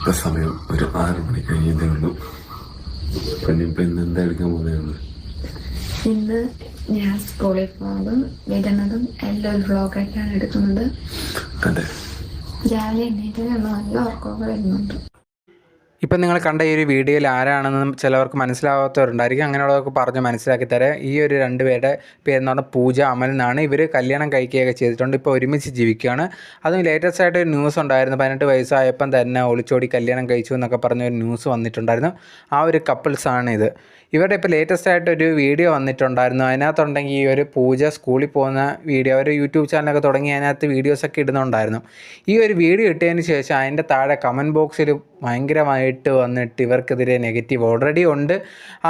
ഇപ്പം സമയം ഒരു 6 മണി കഴിഞ്ഞതേ ഉള്ളൂ. ഇപ്പം ഇന്ന് എന്താ എടുക്കാൻ പോകുന്നത്? ഇന്ന് ഞാൻ സ്കൂളിൽ പോകുന്നതും വരുന്നതും എല്ലാം ഒരു വ്ളോഗായിട്ടാണ് എടുക്കുന്നത്. അതെ, രാവിലെ എണ്ണീറ്റ് നല്ല ഉറക്കമൊക്കെ വരുന്നുണ്ട്. ഇപ്പം നിങ്ങൾ കണ്ട ഈ ഒരു വീഡിയോയിൽ ആരാണെന്നും ചിലവർക്ക് മനസ്സിലാവാത്തവരുണ്ടായിരിക്കും. അങ്ങനെയുള്ളവർക്ക് പറഞ്ഞ് മനസ്സിലാക്കി തരാം. ഈ ഒരു 2 പേരുടെ പേരെന്ന് പറഞ്ഞാൽ പൂജ, അമൽ എന്നാണ്. ഇവർ കല്യാണം കഴിക്കുകയൊക്കെ ചെയ്തിട്ടുണ്ട്. ഇപ്പോൾ ഒരുമിച്ച് ജീവിക്കുകയാണ്. അതും ലേറ്റസ്റ്റ് ആയിട്ട് ഒരു ന്യൂസ് ഉണ്ടായിരുന്നു. 18 വയസ്സായപ്പം തന്നെ ഒളിച്ചോടി കല്യാണം കഴിച്ചു എന്നൊക്കെ പറഞ്ഞ ഒരു ന്യൂസ് വന്നിട്ടുണ്ടായിരുന്നു. ആ ഒരു കപ്പിൾസാണ് ഇത്. ഇവരുടെ ഇപ്പോൾ ലേറ്റസ്റ്റ് ആയിട്ടൊരു വീഡിയോ വന്നിട്ടുണ്ടായിരുന്നു. അതിനകത്തുണ്ടെങ്കിൽ ഈ ഒരു പൂജ സ്കൂളിൽ പോകുന്ന വീഡിയോ, അവർ യൂട്യൂബ് ചാനലൊക്കെ തുടങ്ങി അതിനകത്ത് വീഡിയോസൊക്കെ ഇടുന്നുണ്ടായിരുന്നു. ഈ ഒരു വീഡിയോ ഇട്ടതിന് ശേഷം അതിൻ്റെ താഴെ കമൻറ്റ് ബോക്സിൽ ഭയങ്കരമായിട്ട് വന്നിട്ട് ഇവർക്കെതിരെ നെഗറ്റീവ് ഓൾറെഡി ഉണ്ട്.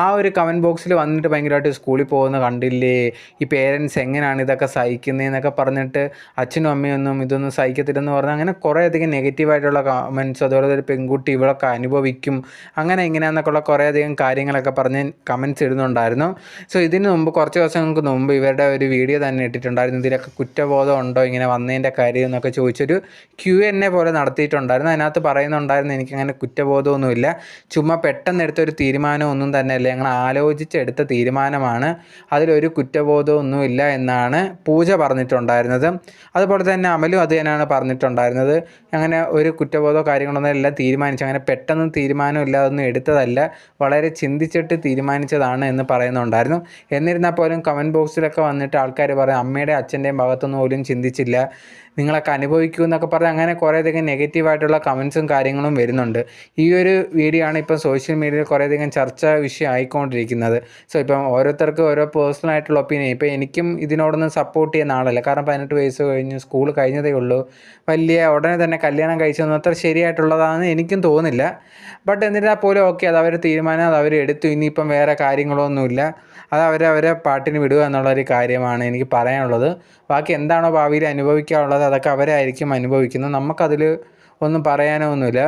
ആ ഒരു കമൻറ്റ് ബോക്സിൽ വന്നിട്ട് ഭയങ്കരമായിട്ട് സ്കൂളിൽ പോകുന്ന കണ്ടില്ലേ, ഈ പേരൻസ് എങ്ങനെയാണ് ഇതൊക്കെ സഹിക്കുന്നതെന്നൊക്കെ പറഞ്ഞിട്ട് അച്ഛനും അമ്മയൊന്നും ഇതൊന്നും സഹിക്കത്തില്ലെന്ന് പറഞ്ഞാൽ അങ്ങനെ കുറേയധികം നെഗറ്റീവായിട്ടുള്ള കമൻറ്റ്സ്, അതുപോലെ ഒരു പെൺകുട്ടി ഇവളൊക്കെ അനുഭവിക്കും അങ്ങനെ ഇങ്ങനെയെന്നൊക്കെയുള്ള കുറേയധികം കാര്യങ്ങളൊക്കെ പറഞ്ഞ് കമൻറ്റ്സ് ഇടുന്നുണ്ടായിരുന്നു. സോ ഇതിന് മുമ്പ് കുറച്ച് ദിവസങ്ങൾക്ക് മുമ്പ് ഇവരുടെ ഒരു വീഡിയോ തന്നെ ഇട്ടിട്ടുണ്ടായിരുന്നു. ഇതിലൊക്കെ കുറ്റബോധം ഉണ്ടോ ഇങ്ങനെ വന്നതിൻ്റെ കാര്യം എന്നൊക്കെ ചോദിച്ചൊരു Q&A പോലെ നടത്തിയിട്ടുണ്ടായിരുന്നു. അതിനകത്ത് പറയുന്നുണ്ടായിരുന്നു എനിക്കങ്ങനെ കുറ്റബോധമൊന്നുമില്ല, ചുമ്മാ പെട്ടെന്ന് എടുത്തൊരു തീരുമാനമൊന്നും തന്നെയല്ല, ഞങ്ങൾ ആലോചിച്ചെടുത്ത തീരുമാനമാണ്, അതിലൊരു കുറ്റബോധമൊന്നുമില്ല എന്നാണ് പൂജ പറഞ്ഞിട്ടുണ്ടായിരുന്നത്. അതുപോലെ തന്നെ അമലും അത് തന്നെയാണ് പറഞ്ഞിട്ടുണ്ടായിരുന്നത്. അങ്ങനെ ഒരു കുറ്റബോധമോ കാര്യങ്ങളൊന്നും എല്ലാം തീരുമാനിച്ചു, അങ്ങനെ പെട്ടെന്ന് തീരുമാനമില്ല, അതൊന്നും എടുത്തതല്ല, വളരെ ചിന്തിച്ചിട്ട് തീരുമാനിച്ചതാണ് എന്ന് പറയുന്നുണ്ടായിരുന്നു. എന്നിരുന്നാൽ പോലും കമൻറ്റ് ബോക്സിലൊക്കെ വന്നിട്ട് ആൾക്കാർ പറയും അമ്മയുടെ അച്ഛൻ്റെയും ഭാഗത്തൊന്നും പോലും ചിന്തിച്ചില്ല, നിങ്ങളൊക്കെ അനുഭവിക്കൂ എന്നൊക്കെ പറഞ്ഞ് അങ്ങനെ കുറേയധികം നെഗറ്റീവായിട്ടുള്ള കമൻസും കാര്യങ്ങളും വരുന്നുണ്ട്. ഈ ഒരു വീഡിയോ ആണ് ഇപ്പം സോഷ്യൽ മീഡിയയിൽ കുറേയധികം ചർച്ചാ വിഷയം ആയിക്കൊണ്ടിരിക്കുന്നത്. സോ ഇപ്പം ഓരോരുത്തർക്കും ഓരോ പേഴ്സണലായിട്ടുള്ള ഒപ്പീനിയൻ. ഇപ്പോൾ എനിക്കും ഇതിനോടൊന്നും സപ്പോർട്ട് ചെയ്യുന്ന ആളല്ല, കാരണം 18 വയസ്സ് കഴിഞ്ഞു, സ്കൂൾ കഴിഞ്ഞതേ ഉള്ളൂ, വലിയ ഉടനെ തന്നെ കല്യാണം കഴിച്ചതൊന്നും അത്ര ശരിയായിട്ടുള്ളതാണെന്ന് എനിക്കും തോന്നില്ല. ബട്ട് എന്നിരുന്നാൽ പോലും ഓക്കെ, അത് അവരുടെ തീരുമാനം, അത് അവർ എടുത്തു, ഇനിയിപ്പം വേറെ കാര്യങ്ങളൊന്നുമില്ല, അത് അവരെ പാട്ടിന് വിടുക എന്നുള്ളൊരു കാര്യമാണ് എനിക്ക് പറയാനുള്ളത്. ബാക്കി എന്താണോ ഭാവിയിൽ അനുഭവിക്കാനുള്ളത് അതൊക്കെ അവരായിരിക്കും അനുഭവിക്കുന്നത്, നമുക്കതിൽ ഒന്നും പറയാനോ ഒന്നുമില്ല.